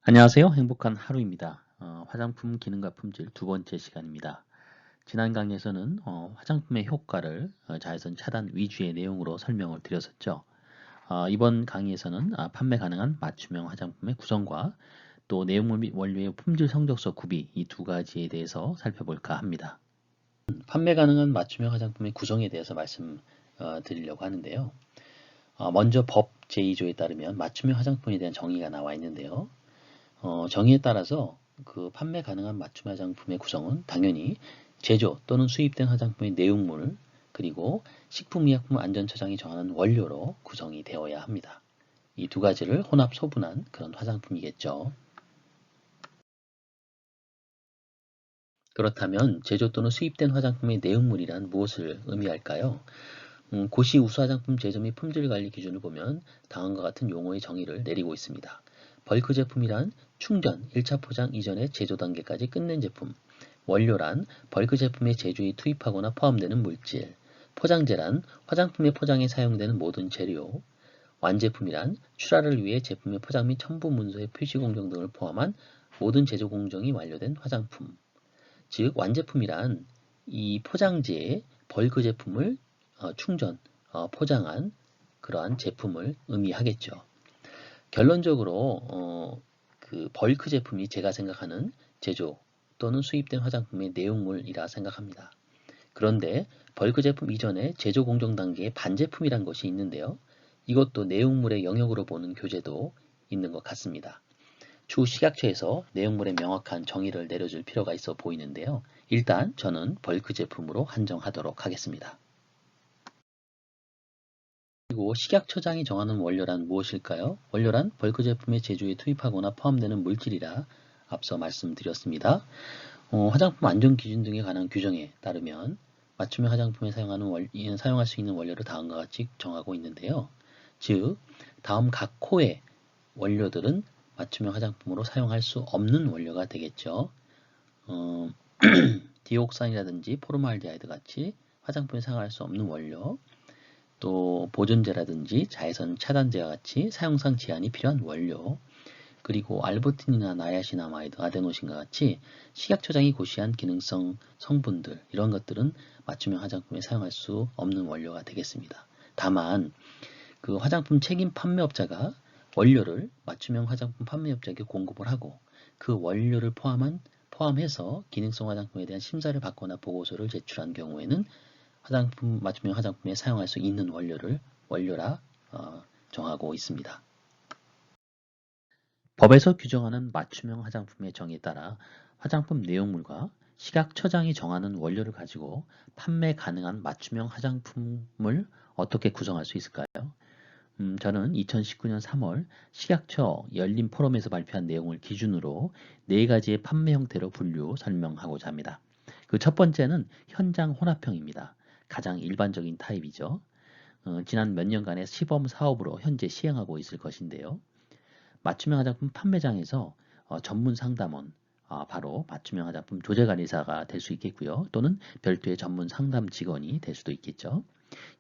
안녕하세요. 행복한 하루입니다. 화장품 기능과 품질 두 번째 시간입니다. 지난 강의에서는 화장품의 효과를 자외선 차단 위주의 내용으로 설명을 드렸었죠. 이번 강의에서는 판매 가능한 맞춤형 화장품의 구성과 또 내용물 및 원료의 품질 성적서 구비 이 두 가지에 대해서 살펴볼까 합니다. 판매 가능한 맞춤형 화장품의 구성에 대해서 말씀드리려고 하는데요. 먼저 법 제2조에 따르면 맞춤형 화장품에 대한 정의가 나와 있는데요. 정의에 따라서 그 판매 가능한 맞춤 화장품의 구성은 당연히 제조 또는 수입된 화장품의 내용물 그리고 식품의약품안전처장이 정하는 원료로 구성이 되어야 합니다. 이 두 가지를 혼합 소분한 그런 화장품이겠죠. 그렇다면 제조 또는 수입된 화장품의 내용물이란 무엇을 의미할까요? 고시 우수 화장품 제조 및 품질 관리 기준을 보면 다음과 같은 용어의 정의를 내리고 있습니다. 벌크 제품이란 충전, 1차 포장 이전의 제조 단계까지 끝낸 제품. 원료란 벌크 제품의 제조에 투입하거나 포함되는 물질. 포장재란 화장품의 포장에 사용되는 모든 재료. 완제품이란 출하를 위해 제품의 포장 및 첨부 문서의 표시 공정 등을 포함한 모든 제조 공정이 완료된 화장품. 즉 완제품이란 이 포장재에 벌크 제품을 충전, 포장한 그러한 제품을 의미하겠죠. 결론적으로 그 벌크 제품이 제가 생각하는 제조 또는 수입된 화장품의 내용물이라 생각합니다. 그런데 벌크 제품 이전에 제조 공정 단계의 반제품이란 것이 있는데요. 이것도 내용물의 영역으로 보는 교재도 있는 것 같습니다. 추후 식약처에서 내용물의 명확한 정의를 내려줄 필요가 있어 보이는데요. 일단 저는 벌크 제품으로 한정하도록 하겠습니다. 그리고 식약처장이 정하는 원료란 무엇일까요? 원료란 벌크 제품의 제조에 투입하거나 포함되는 물질이라 앞서 말씀드렸습니다. 화장품 안전 기준 등에 관한 규정에 따르면 맞춤형 화장품에 사용할 수 있는 원료를 다음과 같이 정하고 있는데요. 즉, 다음 각 호의 원료들은 맞춤형 화장품으로 사용할 수 없는 원료가 되겠죠. 디옥산이라든지 포르말데하이드 같이 화장품에 사용할 수 없는 원료, 또 보존제라든지 자외선 차단제와 같이 사용상 제한이 필요한 원료, 그리고 알부틴이나 나야시나마이드, 아데노신과 같이 식약처장이 고시한 기능성 성분들 이런 것들은 맞춤형 화장품에 사용할 수 없는 원료가 되겠습니다. 다만 그 화장품 책임 판매업자가 원료를 맞춤형 화장품 판매업자에게 공급을 하고 그 원료를 포함해서 기능성 화장품에 대한 심사를 받거나 보고서를 제출한 경우에는 맞춤형 화장품에 사용할 수 있는 원료라 정하고 있습니다. 법에서 규정하는 맞춤형 화장품의 정의에 따라 화장품 내용물과 식약처장이 정하는 원료를 가지고 판매 가능한 맞춤형 화장품을 어떻게 구성할 수 있을까요? 저는 2019년 3월 식약처 열린 포럼에서 발표한 내용을 기준으로 네 가지의 판매 형태로 설명하고자 합니다. 그 첫 번째는 현장 혼합형입니다. 가장 일반적인 타입이죠. 지난 몇 년간의 시범 사업으로 현재 시행하고 있을 것인데요. 맞춤형 화장품 판매장에서 전문 상담원, 바로 맞춤형 화장품 조제관리사가 될 수 있겠고요. 또는 별도의 전문 상담 직원이 될 수도 있겠죠.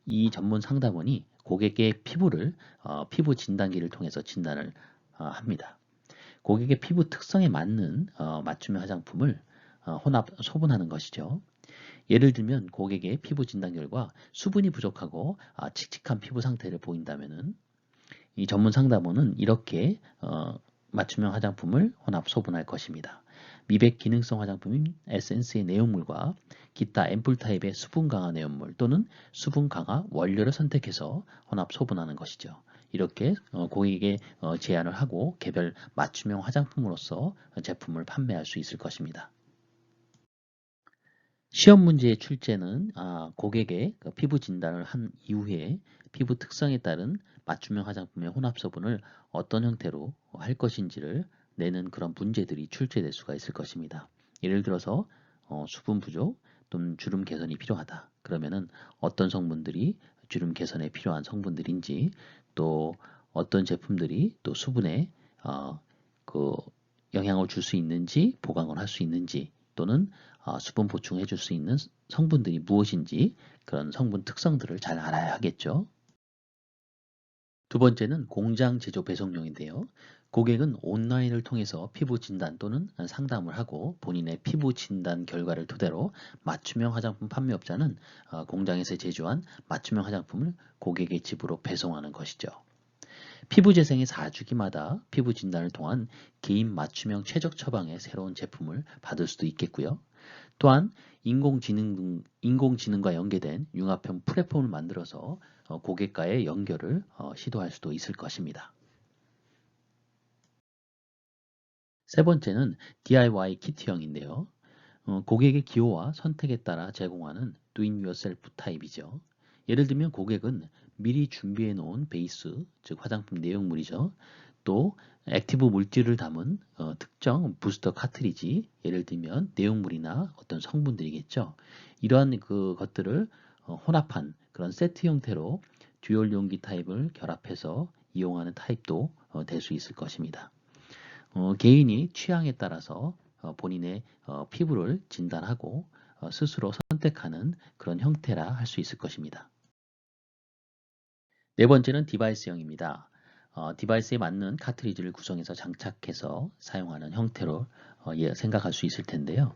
이 전문 상담원이 고객의 피부 진단기를 통해서 진단을 합니다. 고객의 피부 특성에 맞는 맞춤형 화장품을 혼합 소분하는 것이죠. 예를 들면 고객의 피부 진단 결과 수분이 부족하고 칙칙한 피부 상태를 보인다면은 이 전문 상담원은 이렇게 맞춤형 화장품을 혼합 소분할 것입니다. 미백 기능성 화장품인 에센스의 내용물과 기타 앰플 타입의 수분 강화 내용물 또는 수분 강화 원료를 선택해서 혼합 소분하는 것이죠. 이렇게 고객에게 제안을 하고 개별 맞춤형 화장품으로서 제품을 판매할 수 있을 것입니다. 시험 문제의 출제는 고객의 피부 진단을 한 이후에 피부 특성에 따른 맞춤형 화장품의 혼합 소분을 어떤 형태로 할 것인지를 내는 그런 문제들이 출제될 수가 있을 것입니다. 예를 들어서 수분 부족 또는 주름 개선이 필요하다. 그러면은 어떤 성분들이 주름 개선에 필요한 성분들인지 또 어떤 제품들이 또 수분에 그 영향을 줄 수 있는지 보강을 할 수 있는지 또는 수분 보충해 줄 수 있는 성분들이 무엇인지 그런 성분 특성들을 잘 알아야 하겠죠. 두 번째는 공장 제조 배송용인데요. 고객은 온라인을 통해서 피부 진단 또는 상담을 하고 본인의 피부 진단 결과를 토대로 맞춤형 화장품 판매업자는 공장에서 제조한 맞춤형 화장품을 고객의 집으로 배송하는 것이죠. 피부 재생의 4주기마다 피부 진단을 통한 개인 맞춤형 최적 처방의 새로운 제품을 받을 수도 있겠고요. 또한 인공지능과 연계된 융합형 플랫폼을 만들어서 고객과의 연결을 시도할 수도 있을 것입니다. 세 번째는 DIY 키트형인데요. 고객의 기호와 선택에 따라 제공하는 Do It Yourself 타입이죠. 예를 들면 고객은 미리 준비해 놓은 베이스, 즉 화장품 내용물이죠. 또 액티브 물질을 담은 특정 부스터 카트리지, 예를 들면 내용물이나 어떤 성분들이겠죠. 이러한 것들을 혼합한 그런 세트 형태로 듀얼 용기 타입을 결합해서 이용하는 타입도 될 수 있을 것입니다. 개인이 취향에 따라서 본인의 피부를 진단하고 스스로 선택하는 그런 형태라 할 수 있을 것입니다. 네 번째는 디바이스형입니다. 디바이스에 맞는 카트리지를 구성해서 장착해서 사용하는 형태로 생각할 수 있을 텐데요.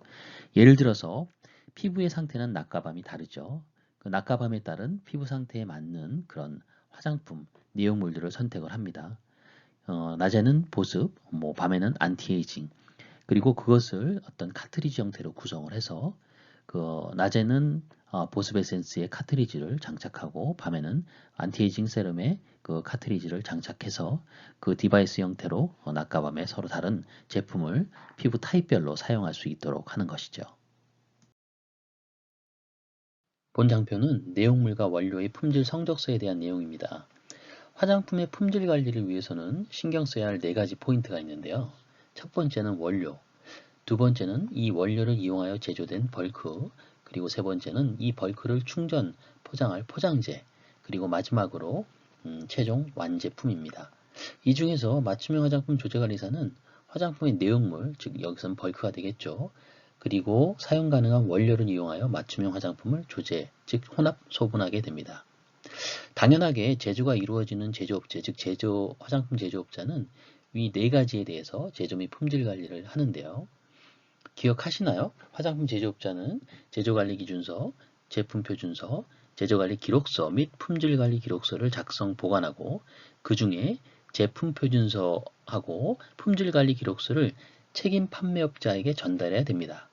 예를 들어서 피부의 상태는 낮과 밤이 다르죠. 그 낮과 밤에 따른 피부 상태에 맞는 그런 화장품, 내용물들을 선택을 합니다. 낮에는 보습, 밤에는 안티에이징, 그리고 그것을 어떤 카트리지 형태로 구성을 해서 낮에는 보습 에센스의 카트리지를 장착하고 밤에는 안티에이징 세럼의 그 카트리지를 장착해서 그 디바이스 형태로 낮과 밤에 서로 다른 제품을 피부 타입별로 사용할 수 있도록 하는 것이죠. 본 장표는 내용물과 원료의 품질 성적서에 대한 내용입니다. 화장품의 품질 관리를 위해서는 신경 써야 할 4가지 포인트가 있는데요. 첫 번째는 원료, 두 번째는 이 원료를 이용하여 제조된 벌크, 그리고 세 번째는 이 벌크를 충전, 포장할 포장재, 그리고 마지막으로 최종 완제품입니다. 이 중에서 맞춤형 화장품 조제관리사는 화장품의 내용물, 즉 여기서는 벌크가 되겠죠. 그리고 사용 가능한 원료를 이용하여 맞춤형 화장품을 조제, 즉 혼합 소분하게 됩니다. 당연하게 제조가 이루어지는 제조업체, 즉 화장품 제조업자는 위 4가지에 대해서 제조 및 품질 관리를 하는데요. 기억하시나요? 화장품 제조업자는 제조관리 기준서, 제품 표준서, 제조관리 기록서 및 품질관리 기록서를 작성 보관하고 그 중에 제품 표준서하고 품질관리 기록서를 책임 판매업자에게 전달해야 됩니다.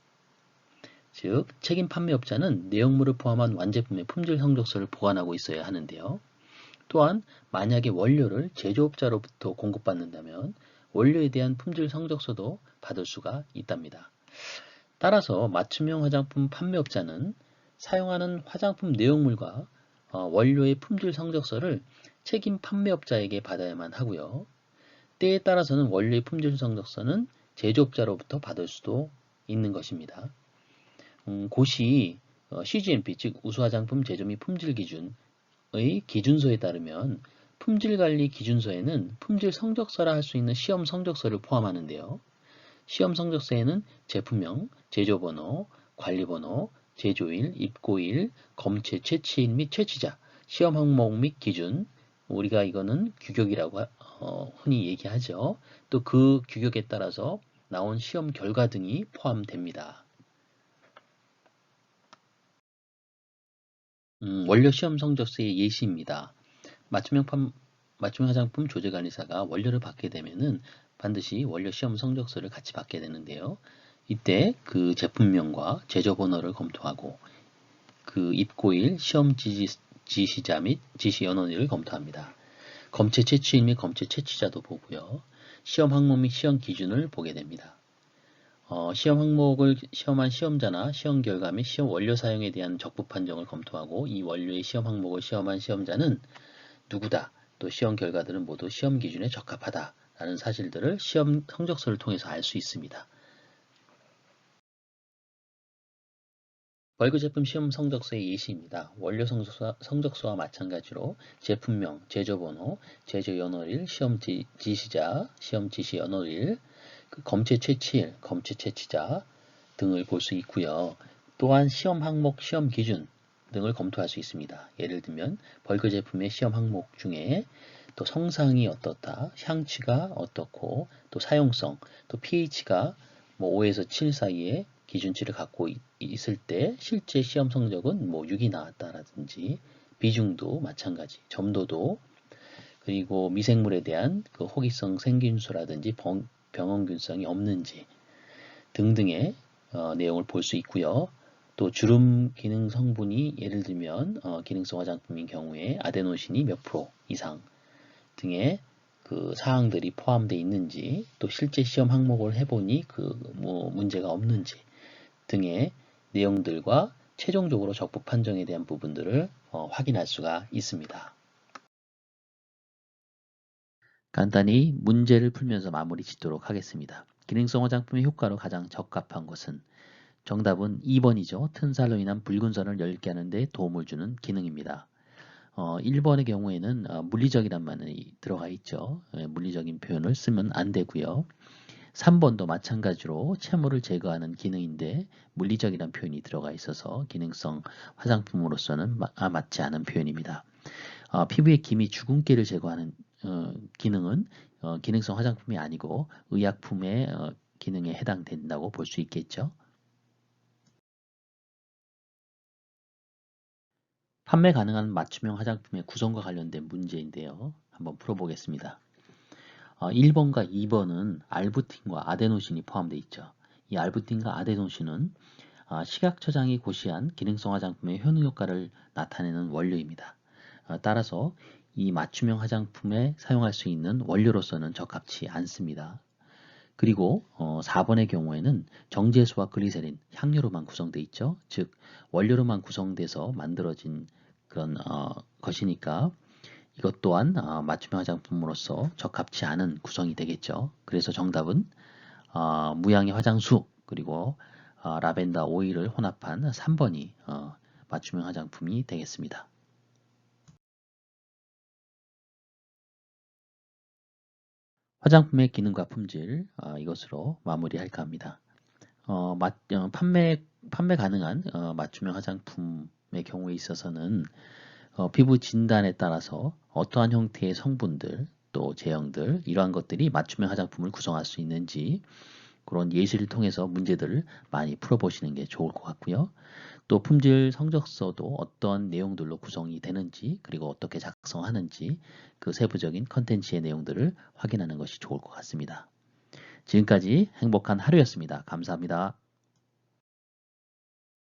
즉, 책임 판매업자는 내용물을 포함한 완제품의 품질 성적서를 보관하고 있어야 하는데요. 또한 만약에 원료를 제조업자로부터 공급받는다면 원료에 대한 품질 성적서도 받을 수가 있답니다. 따라서 맞춤형 화장품 판매업자는 사용하는 화장품 내용물과 원료의 품질 성적서를 책임 판매업자에게 받아야만 하고요. 때에 따라서는 원료의 품질 성적서는 제조업자로부터 받을 수도 있는 것입니다. 고시 CGMP, 즉 우수화장품 제조 및 품질 기준의 기준서에 따르면 품질관리 기준서에는 품질 성적서라 할 수 있는 시험 성적서를 포함하는데요. 시험 성적서에는 제품명, 제조번호, 관리번호, 제조일, 입고일, 검체 채취일 및 채취자, 시험 항목 및 기준, 우리가 이거는 규격이라고 흔히 얘기하죠. 또 그 규격에 따라서 나온 시험 결과 등이 포함됩니다. 원료 시험 성적서의 예시입니다. 맞춤형 화장품 조제관리사가 원료를 받게 되면은 반드시 원료 시험 성적서를 같이 받게 되는데요. 이때 그 제품명과 제조번호를 검토하고 그 입고일, 시험 지시자 및 지시 연원일을 검토합니다. 검체 채취일 및 검체 채취자도 보고요. 시험 항목 및 시험 기준을 보게 됩니다. 시험 항목을 시험한 시험자나 시험 결과 및 시험 원료 사용에 대한 적부 판정을 검토하고 이 원료의 시험 항목을 시험한 시험자는 누구다, 또 시험 결과들은 모두 시험 기준에 적합하다 라는 사실들을 시험 성적서를 통해서 알 수 있습니다. 벌크 제품 시험 성적서의 예시입니다. 원료 성적서와 마찬가지로 제품명, 제조번호, 제조연월일, 시험 지시자, 시험 지시 연월일, 검체 채취일, 검체 채취자 등을 볼 수 있고요. 또한 시험 항목, 시험 기준 등을 검토할 수 있습니다. 예를 들면 벌크 제품의 시험 항목 중에 또 성상이 어떻다, 향취가 어떻고, 또 사용성, 또 pH가 뭐 5에서 7 사이의 기준치를 갖고 있을 때 실제 시험 성적은 뭐 6이 나왔다라든지, 비중도 마찬가지, 점도도, 그리고 미생물에 대한 그 호기성 생균수라든지 병원균성이 없는지 등등의 내용을 볼 수 있고요. 또 주름 기능 성분이 예를 들면 기능성 화장품인 경우에 아데노신이 몇 프로 이상 등의 그 사항들이 포함되어 있는지, 또 실제 시험 항목을 해보니 그 뭐 문제가 없는지 등의 내용들과 최종적으로 적법 판정에 대한 부분들을 확인할 수가 있습니다. 간단히 문제를 풀면서 마무리 짓도록 하겠습니다. 기능성 화장품의 효과로 가장 적합한 것은 정답은 2번이죠. 튼살로 인한 붉은 선을 엷게 하는 데 도움을 주는 기능입니다. 1번의 경우에는 물리적이란 말이 들어가 있죠. 물리적인 표현을 쓰면 안 되고요. 3번도 마찬가지로 채모를 제거하는 기능인데 물리적이란 표현이 들어가 있어서 기능성 화장품으로서는 맞지 않은 표현입니다. 피부의 기미 주근깨를 제거하는 기능은 기능성 화장품이 아니고 의약품의 기능에 해당된다고 볼 수 있겠죠. 판매 가능한 맞춤형 화장품의 구성과 관련된 문제인데요. 한번 풀어보겠습니다. 1번과 2번은 알부틴과 아데노신이 포함되어 있죠. 이 알부틴과 아데노신은 시각처장이 고시한 기능성 화장품의 효능효과를 나타내는 원료입니다. 따라서 이 맞춤형 화장품에 사용할 수 있는 원료로서는 적합치 않습니다. 그리고 4번의 경우에는 정제수와 글리세린, 향료로만 구성되어 있죠. 즉 원료로만 구성돼서 만들어진 그런 것이니까 이것 또한 맞춤형 화장품으로서 적합치 않은 구성이 되겠죠. 그래서 정답은 무향의 화장수 그리고 라벤더 오일을 혼합한 3번이 맞춤형 화장품이 되겠습니다. 화장품의 기능과 품질 이것으로 마무리할까 합니다. 판매 가능한 맞춤형 화장품의 경우에 있어서는 피부 진단에 따라서 어떠한 형태의 성분들 또 제형들 이러한 것들이 맞춤형 화장품을 구성할 수 있는지 그런 예시를 통해서 문제들을 많이 풀어보시는 게 좋을 것 같고요. 또 품질 성적서도 어떤 내용들로 구성이 되는지 그리고 어떻게 작성하는지 그 세부적인 컨텐츠의 내용들을 확인하는 것이 좋을 것 같습니다. 지금까지 행복한 하루였습니다. 감사합니다.